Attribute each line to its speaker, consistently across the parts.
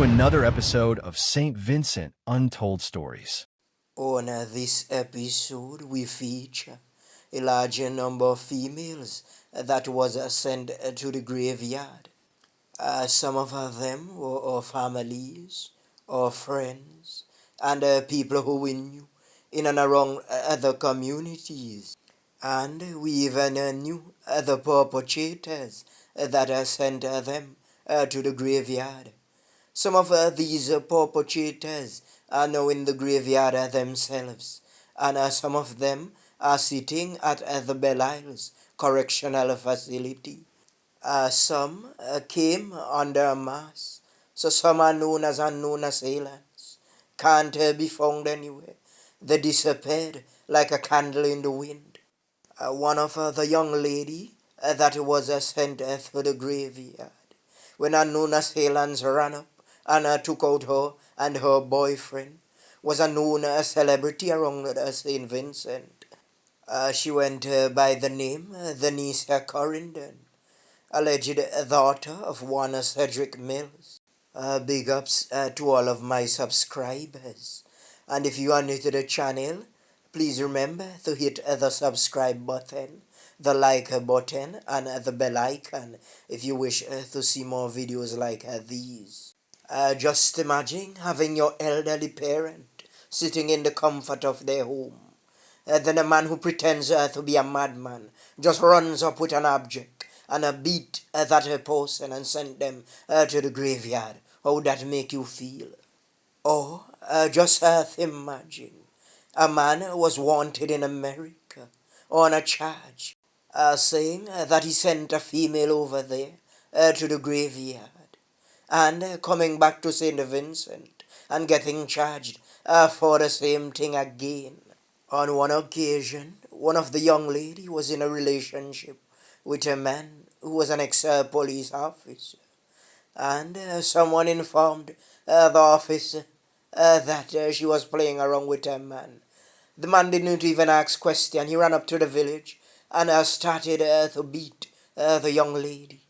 Speaker 1: another episode of St Vincent Untold Stories.
Speaker 2: On this episode, we feature a larger number of females that was sent to the graveyard. Some of them were our families, our friends, and people who we knew in and around other communities. And we even knew the perpetrators that sent them to the graveyard. Some of these perpetrators are now in the graveyard themselves, and some of them are sitting at the Belle Isles Correctional Facility. Some came under mass, so some are known as unknown assailants. Can't be found anywhere. They disappeared like a candle in the wind. One of the young lady that was sent to the graveyard when unknown assailants ran up and took out her and her boyfriend, was a known celebrity around St Vincent. She went by the name Denise Corrinden, alleged daughter of one Cedric Mills. Big ups to all of my subscribers. And if you are new to the channel, please remember to hit the subscribe button, the like button, and the bell icon if you wish to see more videos like these. Just imagine having your elderly parent sitting in the comfort of their home. Then a man who pretends to be a madman just runs up with an object and beat that person and send them to the graveyard. How would that make you feel? Or just imagine a man was wanted in America on a charge saying that he sent a female over there to the graveyard and coming back to St. Vincent and getting charged for the same thing again. On one occasion, one of the young lady was in a relationship with a man who was an ex-police officer, and someone informed the officer that she was playing around with a man. The man didn't even ask question. He ran up to the village and started to beat the young lady.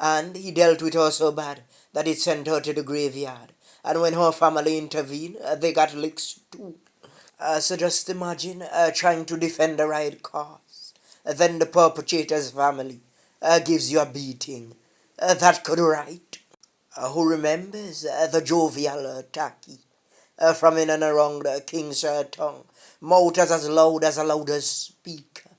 Speaker 2: And he dealt with her so bad that it sent her to the graveyard. And when her family intervened, they got licks too. So just imagine trying to defend the right cause. Then the perpetrator's family gives you a beating. That could right. Who remembers the jovial tacky from in and around King's tongue? Mouth as loud as a loudest speaker.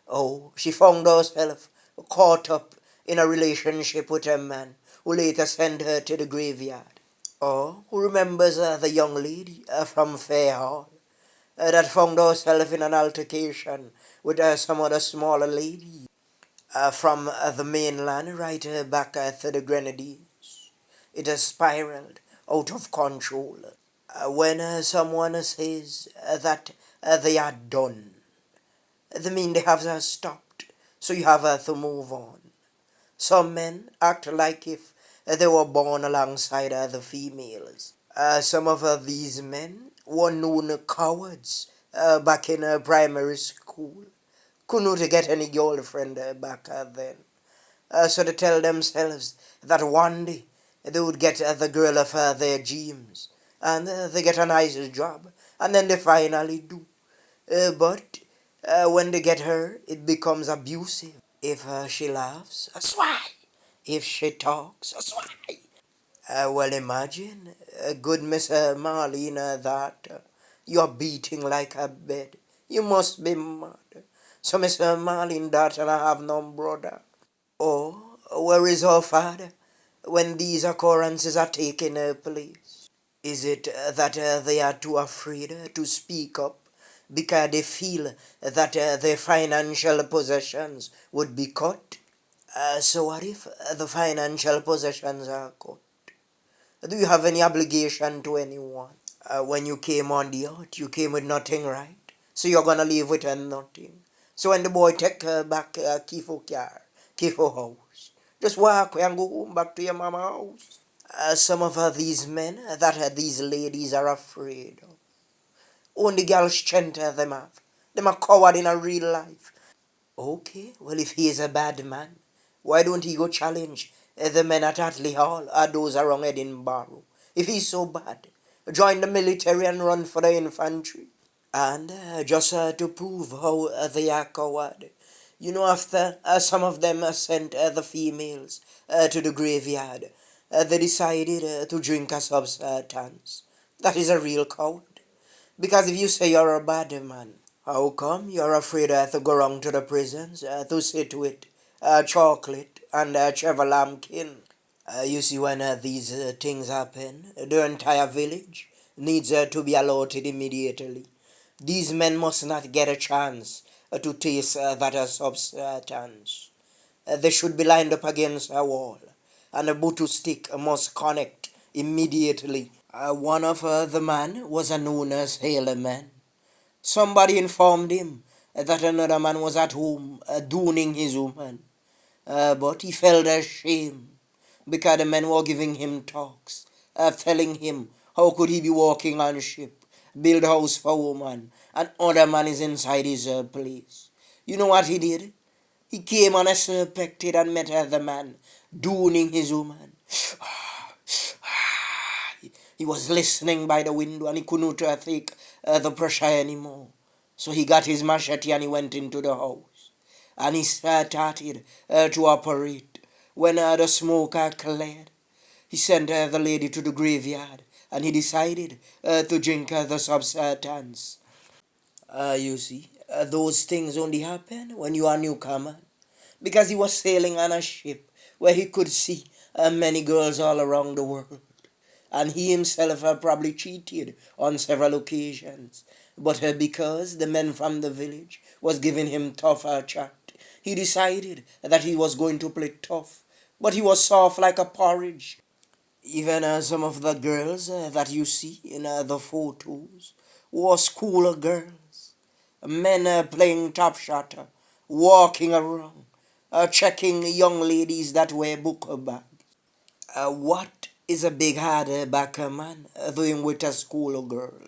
Speaker 2: Oh, she found herself caught up in a relationship with a man who later sent her to the graveyard. Or who remembers the young lady from Fair Hall that found herself in an altercation with some other smaller lady from the mainland right back to the Grenadines. It has spiraled out of control. When someone says that they are done, they mean they have stopped, so you have to move on. Some men act like if they were born alongside other females. Some of these men were known cowards back in primary school. Couldn't get any girlfriend back then. So they tell themselves that one day they would get the girl of their dreams. And they get a nice job. And then they finally do. But when they get her, it becomes abusive. If she laughs, a swai. If she talks, a swai. Well, imagine, good Miss Marlena, that you're beating like a bed. You must be mad. So, Miss Marlene, daughter, I have no brother. Or, where is her father when these occurrences are taking place? Is it that they are too afraid to speak up because they feel that their financial possessions would be cut? So what if the financial possessions are cut? Do you have any obligation to anyone? When you came on the earth, you came with nothing, right? So you're gonna leave with nothing. So when the boy take back key for car, key for house, just walk away and go home back to your mama house. Some of these men that these ladies are afraid of. Only girl strength them have. Them are coward in a real life. Okay, well if he is a bad man, why don't he go challenge the men at Atley Hall or those around Edinburgh? If he's so bad, join the military and run for the infantry. And just to prove how they are coward, after some of them sent the females to the graveyard, they decided to drink a substance. That is a real coward. Because if you say you're a bad man, how come you're afraid to go round to the prisons to sit with chocolate and Trevor Lambkin? You see, when these things happen, the entire village needs to be allotted immediately. These men must not get a chance to taste that substance. They should be lined up against a wall, and a butu stick must connect immediately. One of the man was a known as Hail Man. Somebody informed him that another man was at home dooning his woman, but he felt ashamed because the men were giving him talks, telling him how could he be walking on ship, build house for woman, and other man is inside his place. You know what he did? He came unsuspected and met the man, dooning his woman. He was listening by the window and he couldn't take the pressure anymore. So he got his machete and he went into the house. And he started to operate. When the smoke cleared, he sent the lady to the graveyard and he decided to drink the substance. You see, those things only happen when you are a newcomer. Because he was sailing on a ship where he could see many girls all around the world. And he himself probably cheated on several occasions. But because the men from the village was giving him tougher chat, he decided that he was going to play tough. But he was soft like a porridge. Even some of the girls that you see in the photos were school girls. Men playing top shot, walking around, checking young ladies that wear book bag. What is a big hard backer man doing with a school girl?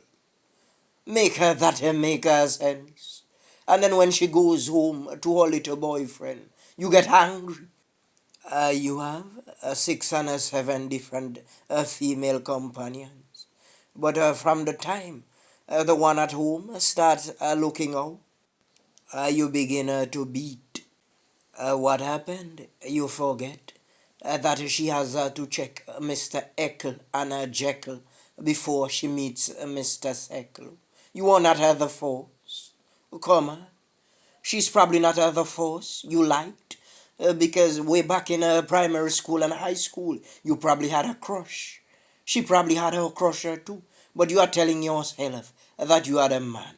Speaker 2: Make her that make her sense. And then when she goes home to her little boyfriend, you get angry. You have 607 different female companions. But from the time the one at home starts looking out, you begin to beat. What happened? You forget that she has to check Mr. Eckle and Jekyll before she meets Mr. Seckle. You are not the force. Come on. She's probably not the force you liked. Because way back in primary school and high school, you probably had a crush. She probably had her crusher too. But you are telling yourself that you are the man.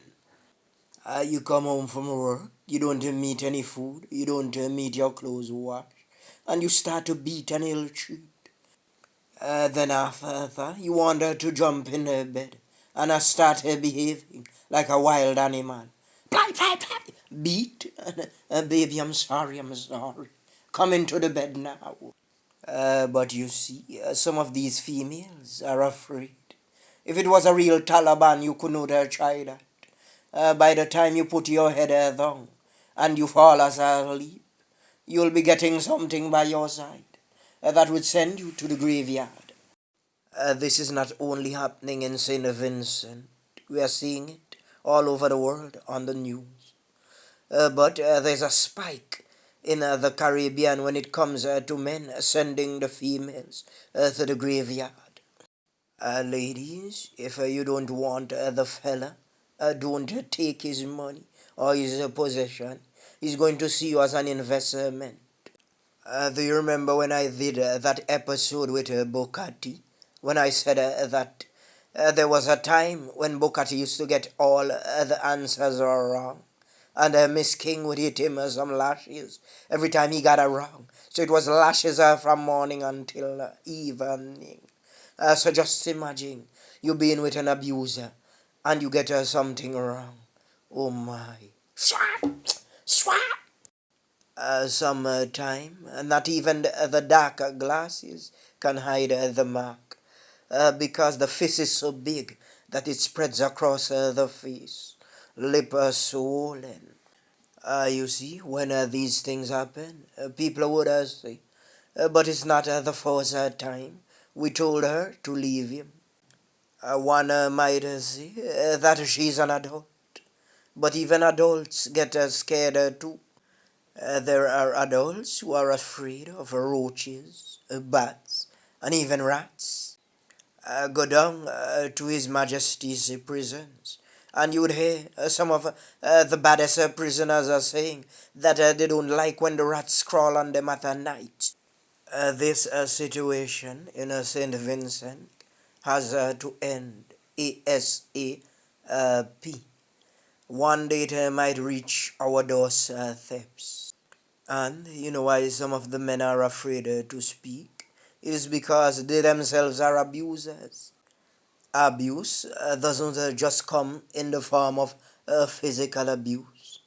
Speaker 2: You come home from work, you don't meet any food, you don't meet your clothes washed, and you start to beat an ill treat. Then after you want her to jump in her bed, and I start behaving like a wild animal. Ply, ply, ply. Beat, baby, I'm sorry, I'm sorry. Come into the bed now. But you see, some of these females are afraid. If it was a real Taliban, you could not have tried that. By the time you put your head down and you fall asleep, you'll be getting something by your side that would send you to the graveyard. This is not only happening in St. Vincent, we are seeing it all over the world on the news. But there's a spike in the Caribbean when it comes to men sending the females to the graveyard. Ladies, if you don't want the fella, don't take his money or his possession. He's going to see you as an investment. Do you remember when I did that episode with Bocati? When I said that there was a time when Bocati used to get all the answers wrong. And Miss King would hit him some lashes every time he got it wrong. So it was lashes from morning until evening. So just imagine you being with an abuser and you get something wrong. Oh my. Swat! Swat! Some time, not even the dark glasses can hide the mark because the face is so big that it spreads across the face. Lip swollen. You see, when these things happen, people would say, but it's not the first time we told her to leave him. One might say that she's an adult, but even adults get scared too. There are adults who are afraid of roaches, bats, and even rats. Go down to His Majesty's prisons, and you would hear some of the baddest prisoners are saying that they don't like when the rats crawl on them at night. This situation in St. Vincent has to end ASAP. One day it might reach our doorsteps. And you know why some of the men are afraid to speak? It is because they themselves are abusers. Abuse doesn't just come in the form of physical abuse.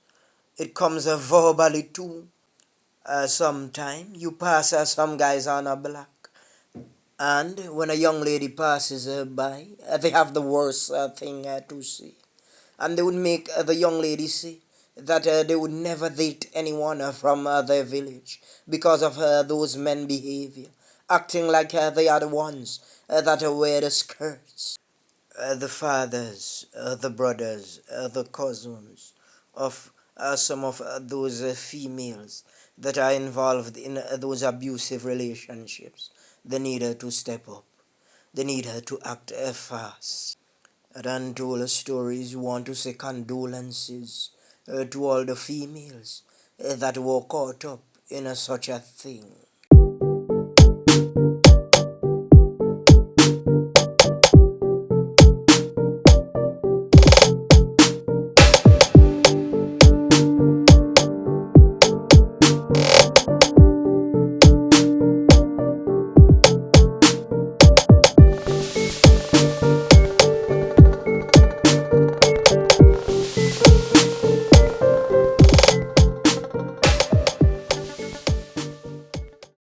Speaker 2: It comes verbally too. Sometime you pass some guys on a block, and when a young lady passes by, they have the worst thing to say. And they would make the young lady say that they would never date anyone from their village because of those men' behavior, acting like they are the ones that wear the skirts. The fathers, the brothers, the cousins of some of those females that are involved in those abusive relationships, they need to step up. They need to act fast. At Untold Stories, we want to say condolences to all the females that were caught up in such a thing.